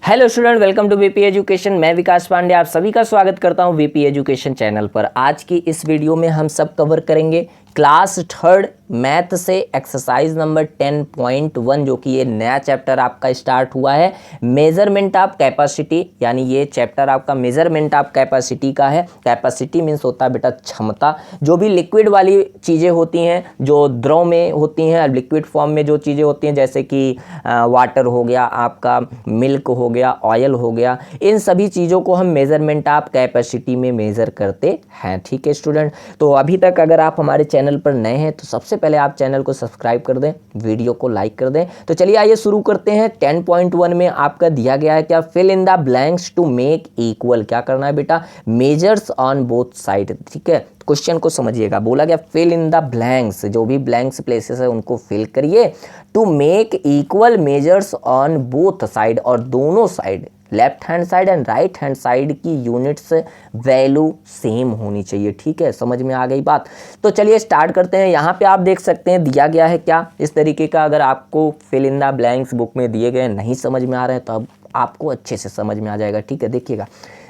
Hello student, welcome to VP education. मैं विकास पांडे आप सभी का स्वागत करता हूं वीपी एजुकेशन चैनल पर। आज की इस वीडियो में हम सब कवर करेंगे क्लास थर्ड मैथ से एक्सरसाइज नंबर 10.1 जो कि ये नया चैप्टर आपका स्टार्ट हुआ है, मेजरमेंट ऑफ कैपेसिटी। यानी ये चैप्टर आपका मेजरमेंट ऑफ कैपेसिटी का है। कैपेसिटी मीन्स होता है बेटा क्षमता। जो भी लिक्विड वाली चीज़ें होती हैं, जो द्रव में होती हैं, लिक्विड फॉर्म में जो चीज़ें होती हैं, जैसे कि वाटर हो गया, आपका मिल्क हो गया, ऑयल हो गया, इन सभी चीज़ों को हम मेजरमेंट ऑफ कैपेसिटी में मेज़र करते हैं। ठीक है स्टूडेंट, तो अभी तक अगर आप हमारे चैनल पर नए हैं तो सबसे पहले आप चैनल को सब्सक्राइब कर दें, वीडियो को लाइक कर दें। तो चलिए आइए शुरू करते हैं। 10.1 में आपका दिया गया है क्या, fill in the blanks to make equal. क्या करना है बेटा, मेजर्स ऑन बोथ साइड। ठीक है, क्वेश्चन को समझिएगा। बोला गया फिल इन द ब्लैंक्स, जो भी ब्लैंक्स प्लेसेस है उनको फिल करिए। To make equal measures on both side, और दोनों side left hand side and right hand side की यूनिट्स वैल्यू सेम होनी चाहिए। ठीक है, समझ में आ गई बात। तो चलिए स्टार्ट करते हैं। यहाँ पे आप देख सकते हैं दिया गया है क्या इस तरीके का। अगर आपको fill in the blanks book में दिए गए नहीं समझ में आ रहे हैं तो अब आपको अच्छे से समझ में आ जाएगा। ठीक है, देखिएगा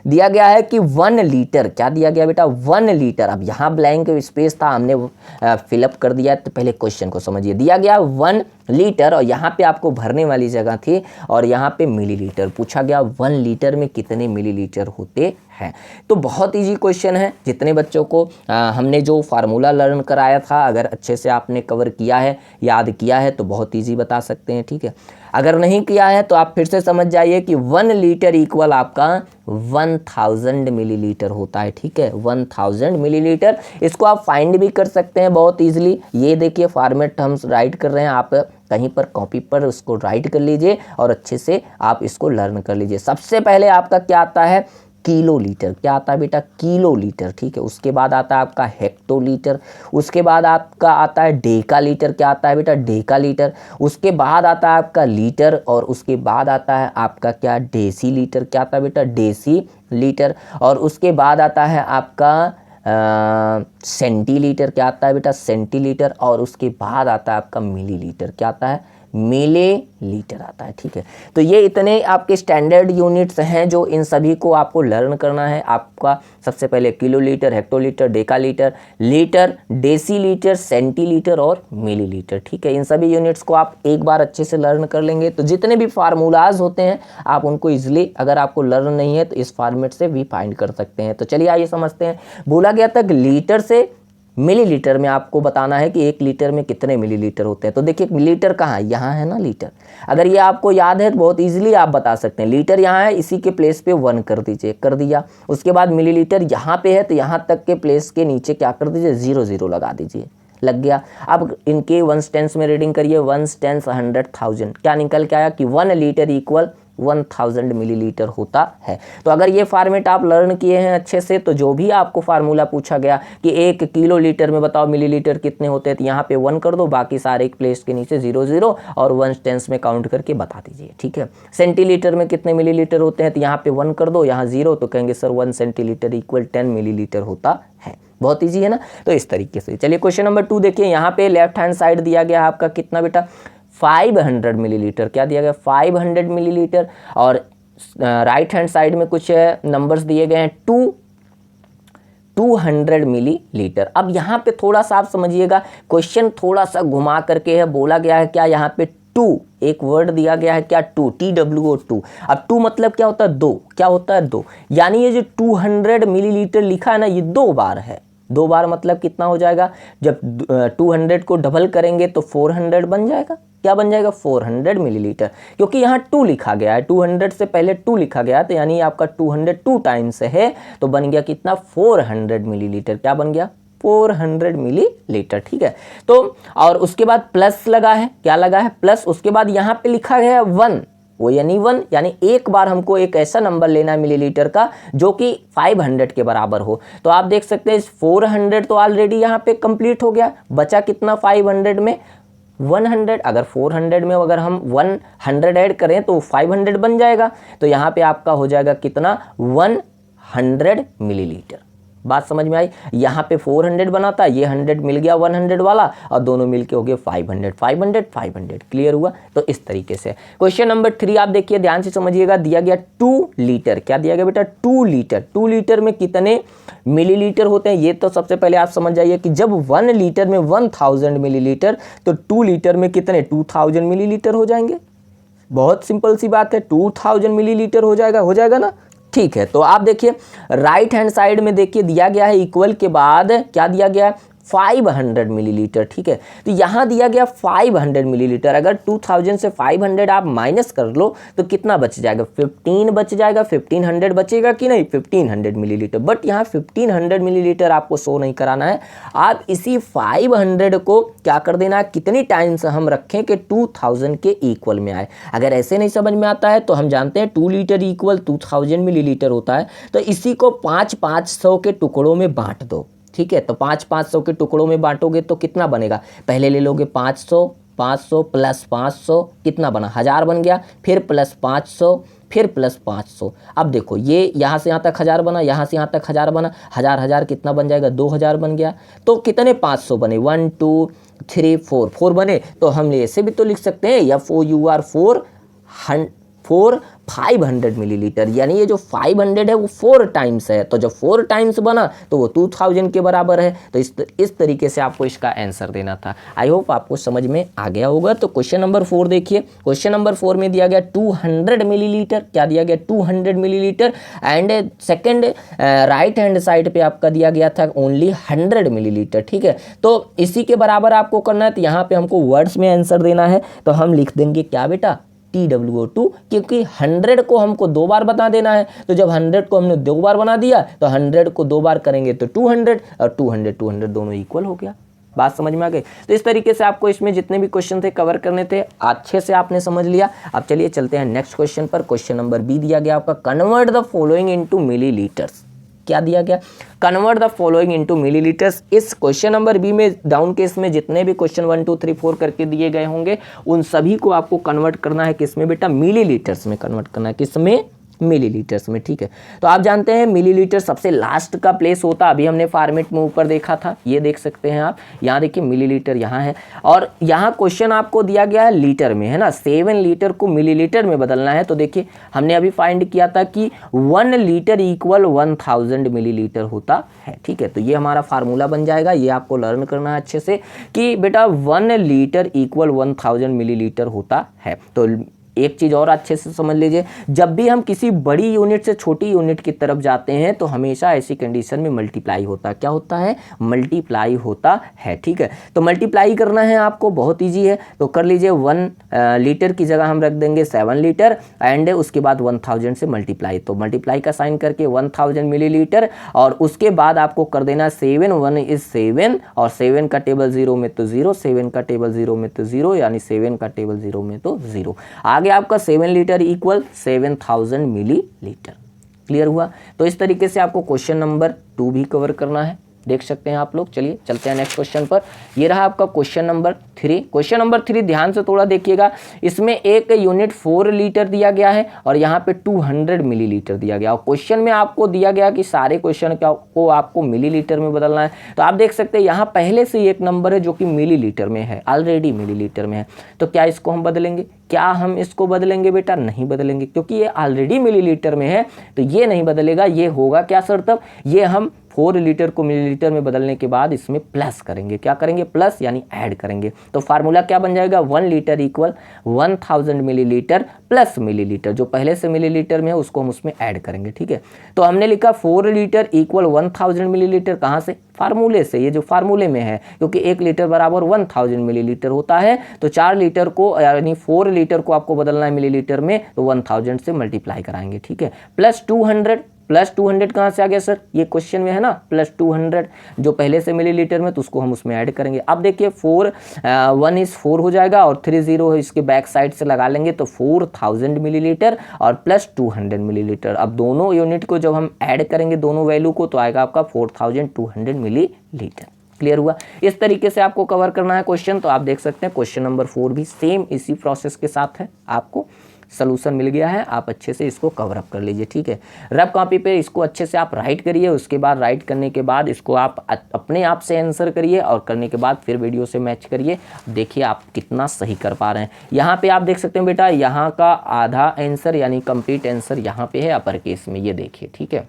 दिया गया है कि 1 लीटर, क्या दिया गया बेटा, 1 लीटर। अब यहाँ ब्लैंक स्पेस था, हमने फिलअप कर दिया। तो पहले क्वेश्चन को समझिए। दिया गया 1 लीटर और यहाँ पे आपको भरने वाली जगह थी और यहाँ पे मिलीलीटर पूछा गया। 1 लीटर में कितने मिलीलीटर होते हैं। तो बहुत इजी क्वेश्चन है। जितने बच्चों को हमने जो फार्मूला लर्न कराया था, अगर अच्छे से आपने कवर किया है, याद किया है, तो बहुत इजी बता सकते हैं। ठीक है, अगर नहीं किया है तो आप फिर से समझ जाइए कि 1 लीटर इक्वल आपका 1000 मिलीलीटर होता है। ठीक है, 1000 मिलीलीटर। इसको आप फाइंड भी कर सकते हैं बहुत इजीली। ये देखिए फॉर्मेट हम राइट कर रहे हैं, आप कहीं पर कॉपी पर उसको राइट कर लीजिए और अच्छे से आप इसको लर्न कर लीजिए। सबसे पहले आपका क्या आता है, किलो लीटर। क्या आता है बेटा, किलो लीटर। ठीक है, उसके बाद आता है आपका हेक्टोलीटर, उसके बाद आपका आता है डेका लीटर। क्या आता है बेटा, डेका लीटर। उसके बाद आता है आपका लीटर और उसके बाद आता है आपका क्या, डेसी लीटर। क्या आता है बेटा, डेसी लीटर। और उसके बाद आता है आपका सेंटीलीटर। क्या आता है बेटा, सेंटीलीटर। और उसके बाद आता है आपका मिलीलीटर। क्या आता है, मिलीलीटर आता है। ठीक है, तो ये इतने आपके स्टैंडर्ड यूनिट्स हैं जो इन सभी को आपको लर्न करना है। आपका सबसे पहले kilolitre, hectolitre, डेकालीटर, litre, decilitre, centilitre और मिलीलीटर। ठीक है, इन सभी यूनिट्स को आप एक बार अच्छे से लर्न कर लेंगे तो जितने भी फार्मूलाज होते हैं आप उनको इजिली, अगर आपको लर्न नहीं है तो इस फॉर्मेट से भी फाइंड कर सकते हैं। तो चलिए आइए समझते हैं। बोला गया था लीटर से मिलीलीटर में आपको बताना है कि 1 लीटर में कितने मिलीलीटर होते हैं। तो देखिए मिलीलीटर कहाँ है, यहाँ है ना लीटर। अगर ये आपको याद है तो बहुत इजीली आप बता सकते हैं। लीटर यहाँ है, इसी के प्लेस पे 1 कर दीजिए, कर दिया। उसके बाद मिलीलीटर यहाँ पे है तो यहाँ तक के प्लेस के नीचे क्या कर दीजिए, 0 लगा दीजिए, लग गया। अब इनके 1 टेंस में रीडिंग करिए। 1 टेंस 100,000, क्या निकल के आया कि 1 लीटर इक्वल 1000 मिलीलीटर होता है। तो अगर ये फॉर्मेट आप लर्न किए हैं अच्छे से तो जो भी आपको फार्मूला पूछा गया कि 1 किलो लीटर में बताओ मिलीलीटर कितने होते हैं, तो यहाँ पे 1 कर दो, बाकी सारे एक प्लेस के नीचे 0 और 1 टेंस में काउंट करके बता दीजिए। ठीक है, सेंटीलीटर में कितने मिलीलीटर होते हैं तो यहाँ पे 1 कर दो, यहाँ 0, तो कहेंगे सर 1 सेंटीलीटर इक्वल 10 मिलीलीटर होता है। बहुत इजी है ना। तो इस तरीके से चलिए क्वेश्चन नंबर 2 देखिए। यहाँ पे लेफ्ट हैंड साइड दिया गया आपका कितना बेटा, 500 मिलीलीटर। क्या दिया गया, 500 मिलीलीटर। और राइट हैंड साइड में कुछ नंबर्स दिए गए हैं, 200 मिलीलीटर। अब यहाँ पे थोड़ा सा आप समझिएगा, क्वेश्चन थोड़ा सा घुमा करके है। बोला गया है क्या, यहाँ पे 2 एक वर्ड दिया गया है क्या, 2, TWO2। अब 2 मतलब क्या होता है, 2। क्या होता है, 2। यानी ये जो 200 मिलीलीटर लिखा है ना, ये 2 बार है। 2 बार मतलब कितना हो जाएगा, जब 200 को डबल करेंगे तो 400 बन जाएगा। क्या बन जाएगा, 400 मिलीलीटर। क्योंकि यहाँ 2 लिखा गया है, 200 से पहले 2 लिखा गया है, तो यानी आपका 202 टाइम्स है, तो बन गया कितना, 400 मिलीलीटर। क्या बन गया, 400 मिलीलीटर। ठीक है, तो और उसके बाद प्लस लगा है, क्या लगा है, प्लस। उसके बाद यहाँ पे लिखा गया है 1, वो यानी 1, यानी एक बार हमको एक ऐसा नंबर लेना है मिलीलीटर का जो कि 500 के बराबर हो। तो आप देख सकते हैं 400 तो ऑलरेडी यहाँ पे कंप्लीट हो गया, बचा कितना 500 में 100। अगर 400 में अगर हम 100 ऐड करें तो 500 बन जाएगा। तो यहाँ पे आपका हो जाएगा कितना, 100 मिलीलीटर। बात समझ में आई। यहाँ पे 400 बना था, ये 100 मिल गया 100 वाला, और दोनों मिलके हो गए 500 500 500। क्लियर हुआ। तो इस तरीके से क्वेश्चन नंबर 3 आप देखिए, ध्यान से समझिएगा। दिया गया 2 लीटर, क्या दिया गया बेटा 2 लीटर। 2 लीटर में कितने मिलीलीटर होते हैं, ये तो सबसे पहले आप समझ जाइए कि जब 1 लीटर में 1000 मिलीलीटर, तो 2 लीटर में कितने 2000 मिलीलीटर हो जाएंगे। बहुत सिंपल सी बात है, 2000 मिलीलीटर हो जाएगा ना। ठीक है, तो आप देखिए राइट हैंड साइड में देखिए दिया गया है इक्वल के बाद क्या दिया गया 500 मिलीलीटर। ठीक है, तो यहाँ दिया गया 500 मिलीलीटर। अगर 2000 से 500 आप माइनस कर लो तो कितना बच जाएगा, 15 बच जाएगा। 1500 बचेगा कि नहीं, 1500 मिलीलीटर। बट यहाँ 1500 मिलीलीटर आपको शो नहीं कराना है, आप इसी 500 को क्या कर देना, कितनी टाइम्स हम रखें कि 2000 के इक्वल में आए। अगर ऐसे नहीं समझ में आता है तो हम जानते हैं 2 लीटर इक्वल 2000 मिलीलीटर होता है, तो इसी को 500 के टुकड़ों में बांट दो। ठीक है, तो 500 के टुकड़ों में बांटोगे तो कितना बनेगा, पहले ले लोगे 500 प्लस 500 कितना बना 1000 बन गया, फिर प्लस 500 फिर प्लस 500। अब देखो ये यहाँ से यहाँ तक 1000 बना, यहाँ से यहाँ तक 1000 बना, 1000 कितना बन जाएगा 2000 बन गया। तो कितने 500 बने 1 2 3 4 बने। तो हम ऐसे भी तो लिख सकते हैं FOUR 500 मिलीलीटर, यानी ये जो 500 है वो 4 टाइम्स है। तो जब 4 टाइम्स बना तो वो 2000 के बराबर है। तो इस तरीके से आपको इसका आंसर देना था। आई होप आपको समझ में आ गया होगा। तो क्वेश्चन नंबर 4 देखिए, क्वेश्चन नंबर 4 में दिया गया 200 मिलीलीटर, क्या दिया गया 200 millilitre, and second right hand side पे आपका दिया गया था ओनली 100 मिलीलीटर। ठीक है, तो इसी के बराबर आपको करना है। तो यहाँ पे हमको वर्ड्स में आंसर देना है, तो हम लिख देंगे क्या बेटा TWO2, क्योंकि 100 को हमको 2 बार बता देना है। तो जब 100 को हमने 2 बार बना दिया तो 100 को 2 बार करेंगे तो 200, और 200 दोनों इक्वल हो गया। बात समझ में आ गई। तो इस तरीके से आपको इसमें जितने भी क्वेश्चन थे कवर करने थे, अच्छे से आपने समझ लिया। अब चलिए चलते हैं नेक्स्ट क्वेश्चन पर। क्वेश्चन नंबर B दिया गया आपका, convert the following into millilitres. क्या दिया गया, convert the following into millilitres. इस क्वेश्चन नंबर बी में डाउन केस में जितने भी क्वेश्चन 1 2 3 4 करके दिए गए होंगे उन सभी को आपको कन्वर्ट करना है किसमें बेटा, मिलीलीटर्स में कन्वर्ट करना है। किसमें, मिलीलीटर्स में। ठीक है, तो आप जानते हैं मिलीलीटर सबसे लास्ट का प्लेस होता, अभी हमने फॉर्मेट में ऊपर देखा था, ये देख सकते हैं आप। यहाँ देखिए मिलीलीटर यहाँ है, और यहाँ क्वेश्चन आपको दिया गया है लीटर में, है ना। 7 लीटर को मिलीलीटर में बदलना है। तो देखिए हमने अभी फाइंड किया था कि 1 लीटर इक्वल 1000 मिलीलीटर होता है। ठीक है, तो ये हमारा फार्मूला बन जाएगा। ये आपको लर्न करना है अच्छे से कि बेटा 1 लीटर इक्वल 1000 मिलीलीटर होता है। तो एक चीज़ और अच्छे से समझ लीजिए, जब भी हम किसी बड़ी यूनिट से छोटी यूनिट की तरफ जाते हैं तो हमेशा ऐसी कंडीशन में मल्टीप्लाई होता है। क्या होता है, मल्टीप्लाई होता है। ठीक है, तो मल्टीप्लाई करना है आपको, बहुत इजी है। तो कर लीजिए 1 लीटर की जगह हम रख देंगे 7 लीटर, एंड उसके बाद 1000 से मल्टीप्लाई। तो मल्टीप्लाई का साइन करके 1000 मिलीलीटर, और उसके बाद आपको कर देना 7 1 इज 7, और 7 का टेबल 0 में तो 0, 7 का टेबल 0 में तो 0, यानी 7 का टेबल 0 में तो 0। आगे आपका 7 लीटर इक्वल 7000 मिलीलीटर। क्लियर हुआ। तो इस तरीके से आपको क्वेश्चन नंबर 2 भी कवर करना है, देख सकते हैं आप लोग। चलिए चलते हैं नेक्स्ट क्वेश्चन पर। ये रहा आपका क्वेश्चन नंबर 3। क्वेश्चन नंबर 3 ध्यान से थोड़ा देखिएगा, इसमें एक यूनिट 4 लीटर दिया गया है और यहाँ पे 200 मिलीलीटर दिया गया, और क्वेश्चन में आपको दिया गया कि सारे क्वेश्चन को आपको मिलीलीटर में बदलना है। तो आप देख सकते हैं यहाँ पहले से एक नंबर है जो कि मिलीलीटर में है, ऑलरेडी मिलीलीटर में है। तो क्या इसको हम बदलेंगे, क्या हम इसको बदलेंगे बेटा, नहीं बदलेंगे, क्योंकि ये ऑलरेडी मिलीलीटर में है। तो ये नहीं बदलेगा। ये होगा क्या सर, तब ये हम 4 लीटर को मिलीलीटर में बदलने के बाद इसमें प्लस करेंगे। क्या करेंगे, प्लस यानी ऐड करेंगे। तो फार्मूला क्या बन जाएगा, 1 litre equal 1000 millilitre plus millilitre, जो पहले से मिलीलीटर में है उसको हम उसमें ऐड करेंगे। ठीक है, तो हमने लिखा 4 लीटर इक्वल 1000 मिलीलीटर, कहाँ से, फार्मूले से, ये जो फार्मूले में है, क्योंकि 1 लीटर बराबर 1000 मिलीलीटर होता है। तो 4 लीटर को यानी 4 लीटर को आपको बदलना है मिलीलीटर में, तो 1000 से मल्टीप्लाई कराएंगे। ठीक है, प्लस 200 कहाँ से आ गया सर, ये क्वेश्चन में है ना, प्लस 200 जो पहले से मिलीलीटर में, तो उसको हम उसमें ऐड करेंगे। अब देखिए 1 इज 4 हो जाएगा, और 3 0 इसके बैक साइड से लगा लेंगे, तो 4000 मिलीलीटर और प्लस 200 मिलीलीटर। अब दोनों यूनिट को जब हम ऐड करेंगे दोनों वैल्यू को, तो आएगा आपका 4200 मिलीलीटर। क्लियर हुआ। इस तरीके से आपको कवर करना है क्वेश्चन। तो आप देख सकते हैं क्वेश्चन नंबर 4 भी सेम इसी प्रोसेस के साथ है, आपको सॉल्यूशन मिल गया है, आप अच्छे से इसको कवर अप कर लीजिए। ठीक है, रफ कॉपी पे इसको अच्छे से आप राइट करिए, उसके बाद राइट करने के बाद इसको आप अपने आप से आंसर करिए और करने के बाद फिर वीडियो से मैच करिए, देखिए आप कितना सही कर पा रहे हैं। यहाँ पे आप देख सकते हैं बेटा, यहाँ का आधा आंसर यानी कंप्लीट आंसर यहाँ पे है अपर केस में, ये देखिए। ठीक है,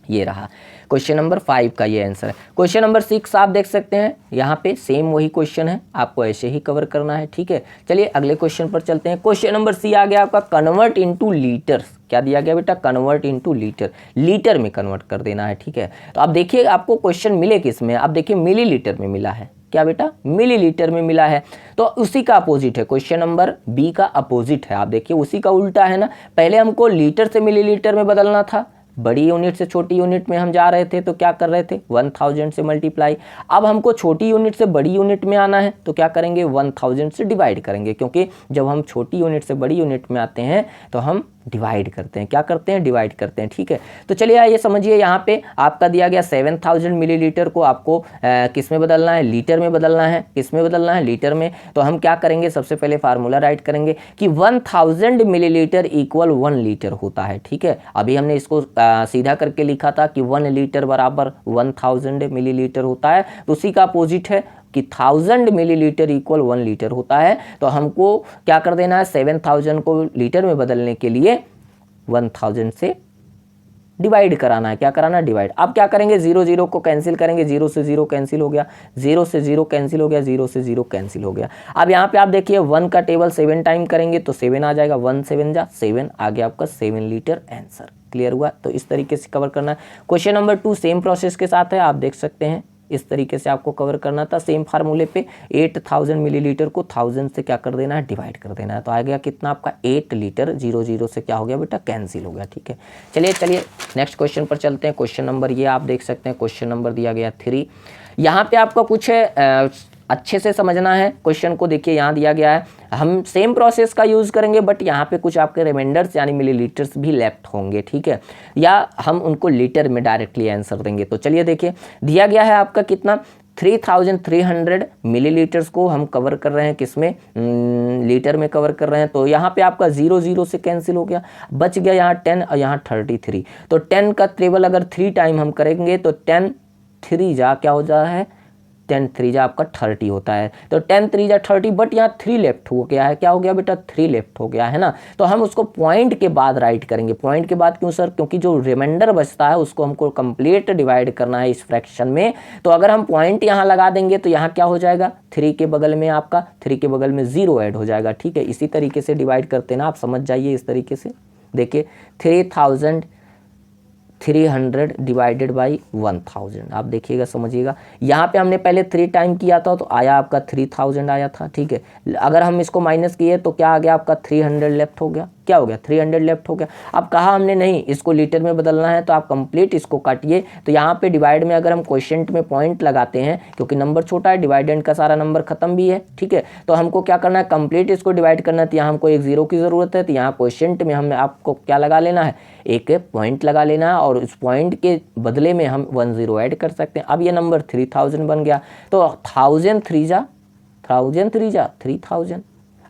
ये रहा क्वेश्चन नंबर 5 का ये आंसर है। क्वेश्चन नंबर 6 आप देख सकते हैं, यहाँ पे सेम वही क्वेश्चन है, आपको ऐसे ही कवर करना है। ठीक है, चलिए अगले क्वेश्चन पर चलते हैं। क्वेश्चन नंबर सी आ गया आपका, कन्वर्ट इनटू लीटर। क्या दिया गया बेटा? कन्वर्ट इनटू लीटर, लीटर में कन्वर्ट कर देना है। ठीक है, तो आप देखिए आपको क्वेश्चन मिले किस में, आप देखिए मिलीलीटर में मिला है। क्या बेटा? मिलीलीटर में मिला है, तो उसी का अपोजिट है, क्वेश्चन नंबर बी का अपोजिट है। आप देखिए उसी का उल्टा है ना, पहले हमको लीटर से मिलीलीटर में बदलना था, बड़ी यूनिट से छोटी यूनिट में हम जा रहे थे तो क्या कर रहे थे 1000 से मल्टीप्लाई। अब हमको छोटी यूनिट से बड़ी यूनिट में आना है तो क्या करेंगे 1000 से डिवाइड करेंगे, क्योंकि जब हम छोटी यूनिट से बड़ी यूनिट में आते हैं तो हम डिवाइड करते हैं। क्या करते हैं? डिवाइड करते हैं। ठीक है, तो चलिए आइए समझिए, यहाँ पे आपका दिया गया 7000 मिलीलीटर को आपको किस में बदलना है? लीटर में बदलना है। किस में बदलना है? लीटर में। तो हम क्या करेंगे, सबसे पहले फार्मूला राइट करेंगे कि 1000 मिलीलीटर इक्वल 1 लीटर होता है। ठीक है, अभी हमने इसको सीधा करके लिखा था कि 1 लीटर बराबर 1000 मिलीलीटर होता है, तो उसी का अपोजिट है कि 1000 मिलीलीटर इक्वल 1 लीटर होता है। तो हमको क्या कर देना है, 7000 को लीटर में बदलने के लिए 1000 से डिवाइड कराना है। क्या कराना है? डिवाइड। अब क्या करेंगे, 0 0 को कैंसिल करेंगे, 0 से 0 कैंसिल हो गया, 0 से 0 कैंसिल हो गया, 0 से 0 कैंसिल हो गया। अब यहाँ पे आप देखिए 1 का टेबल 7 टाइम करेंगे तो 7 आ जाएगा, 1 7 जा 7 आ गया आपका 7 लीटर आंसर। क्लियर हुआ? तो इस तरीके से कवर करना है। क्वेश्चन नंबर 2 सेम प्रोसेस के साथ है, आप देख सकते हैं इस तरीके से आपको कवर करना था। सेम फार्मूले पे 8000 मिलीलीटर को 1000 से क्या कर देना है, डिवाइड कर देना है। तो आ गया कितना आपका 8 लीटर, 0 0 से क्या हो गया बेटा, कैंसिल हो गया। ठीक है, चलिए नेक्स्ट क्वेश्चन पर चलते हैं। क्वेश्चन नंबर ये आप देख सकते हैं, क्वेश्चन नंबर दिया गया 3। यहाँ पे आपका कुछ अच्छे से समझना है क्वेश्चन को। देखिए यहाँ दिया गया है, हम सेम प्रोसेस का यूज़ करेंगे बट यहाँ पे कुछ आपके रिमाइंडर्स यानी मिलीलीटर्स भी लेफ्ट होंगे। ठीक है, या हम उनको लीटर में डायरेक्टली आंसर देंगे। तो चलिए देखिए, दिया गया है आपका कितना 3300 मिलीलीटर्स को हम कवर कर रहे हैं, किसमें लीटर में कवर कर रहे हैं। तो यहाँ पे आपका 0 0 से कैंसिल हो गया, बच गया यहाँ 10 और यहाँ 33। तो 10 का टेबल अगर 3 टाइम हम करेंगे तो 10 3 जा क्या हो जा है, 10 3 जा आपका 30 होता है। तो 10 3 जा 30, बट यहाँ 3 लेफ्ट हो गया है। क्या हो गया बेटा? 3 लेफ्ट हो गया है ना। तो हम उसको पॉइंट के बाद राइट करेंगे। पॉइंट के बाद क्यों सर? क्योंकि जो रिमाइंडर बचता है उसको हमको कंप्लीट डिवाइड करना है इस फ्रैक्शन में। तो अगर हम पॉइंट यहाँ लगा देंगे तो यहाँ क्या हो जाएगा, 3 के बगल में आपका 3 के बगल में 0 ऐड हो जाएगा। ठीक है, इसी तरीके से डिवाइड करते ना, आप समझ जाइए इस तरीके से। देखिए 3300 डिवाइडेड बाई 1000, आप देखिएगा समझिएगा। यहाँ पे हमने पहले 3 टाइम किया था तो आया आपका 3000 आया था। ठीक है, अगर हम इसको माइनस किए तो क्या आ गया आपका 300 लेफ्ट हो गया। क्या हो गया? 300 लेफ्ट हो गया। अब कहा हमने नहीं इसको लीटर में बदलना है, तो आप कंप्लीट इसको काटिए। तो यहाँ पे डिवाइड में अगर हम क्वोशिएंट में पॉइंट लगाते हैं, क्योंकि नंबर छोटा है, डिवाइडेंड का सारा नंबर खत्म भी है। ठीक है, तो हमको क्या करना है, कंप्लीट इसको डिवाइड करना है। तो यहाँ हमको एक 0 की ज़रूरत है, तो यहाँ क्वोशिएंट में हम आपको क्या लगा लेना है, एक पॉइंट लगा लेना है, और उस पॉइंट के बदले में हम 1 0 ऐड कर सकते हैं। अब ये नंबर 3000 बन गया, तो 1000 3 जा 3000।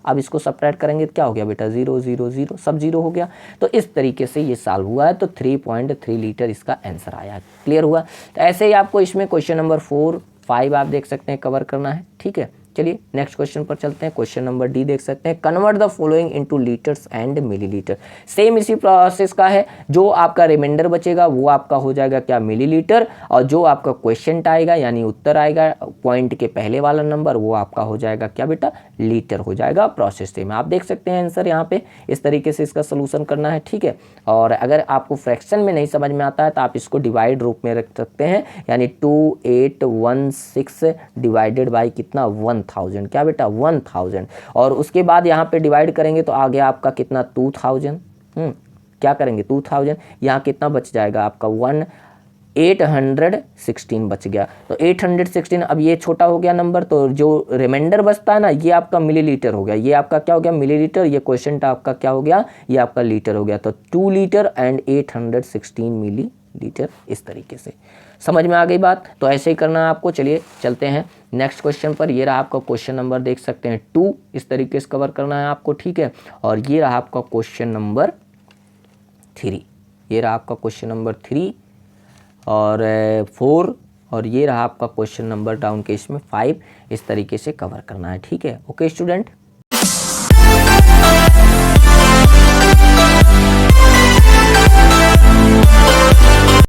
अब इसको सब्ट्रैक्ट करेंगे तो क्या हो गया बेटा, 0 0 0, सब 0 हो गया। तो इस तरीके से ये सॉल्व हुआ है, तो 3.3 लीटर इसका आंसर आया है। क्लियर हुआ? तो ऐसे ही आपको इसमें क्वेश्चन नंबर 4 5 आप देख सकते हैं कवर करना है। ठीक है, चलिए नेक्स्ट क्वेश्चन पर चलते हैं। क्वेश्चन नंबर डी देख सकते हैं, convert the following into litres and millilitre. Same इसी प्रोसेस का है, जो आपका रिमाइंडर बचेगा वो आपका हो जाएगा क्या, मिलीलीटर, और जो आपका क्वेश्चन आएगा यानी उत्तर आएगा पॉइंट के पहले वाला नंबर, वो आपका हो जाएगा क्या बेटा, लीटर हो जाएगा। प्रोसेस सेम आप देख सकते हैं आंसर यहाँ पे, इस तरीके से इसका सोल्यूशन करना है। ठीक है, और अगर आपको फ्रैक्शन में नहीं समझ में आता है तो आप इसको डिवाइड रूप में रख सकते हैं, यानी 2816 डिवाइडेड बाई कितना 1000, क्या बेटा 1000, और उसके बाद यहाँ पे डिवाइड करेंगे तो आ गया आपका कितना 2000। क्या करेंगे 2000, यहाँ कितना बच जाएगा आपका 816 बच गया। तो 816, अब ये छोटा हो गया नंबर, तो जो रिमाइंडर बचता है ना, ये आपका मिलीलीटर हो गया। ये आपका क्या हो गया, मिलीलीटर, ये क्वेश्चन आपका क्या हो गया, ये आपका लीटर हो गया। तो 2 लीटर एंड 816 मिलीलीटर, इस तरीके से समझ में आ गई बात। तो ऐसे ही करना है आपको। चलिए चलते हैं नेक्स्ट क्वेश्चन पर ये रहा आपका क्वेश्चन नंबर, देख सकते हैं 2, इस तरीके से कवर करना है आपको, ठीक है। और ये रहा आपका क्वेश्चन नंबर 3, ये रहा आपका क्वेश्चन नंबर 3 और 4, और ये रहा आपका क्वेश्चन नंबर डाउन केस में 5, इस तरीके से कवर करना है, ठीक है। Okay student.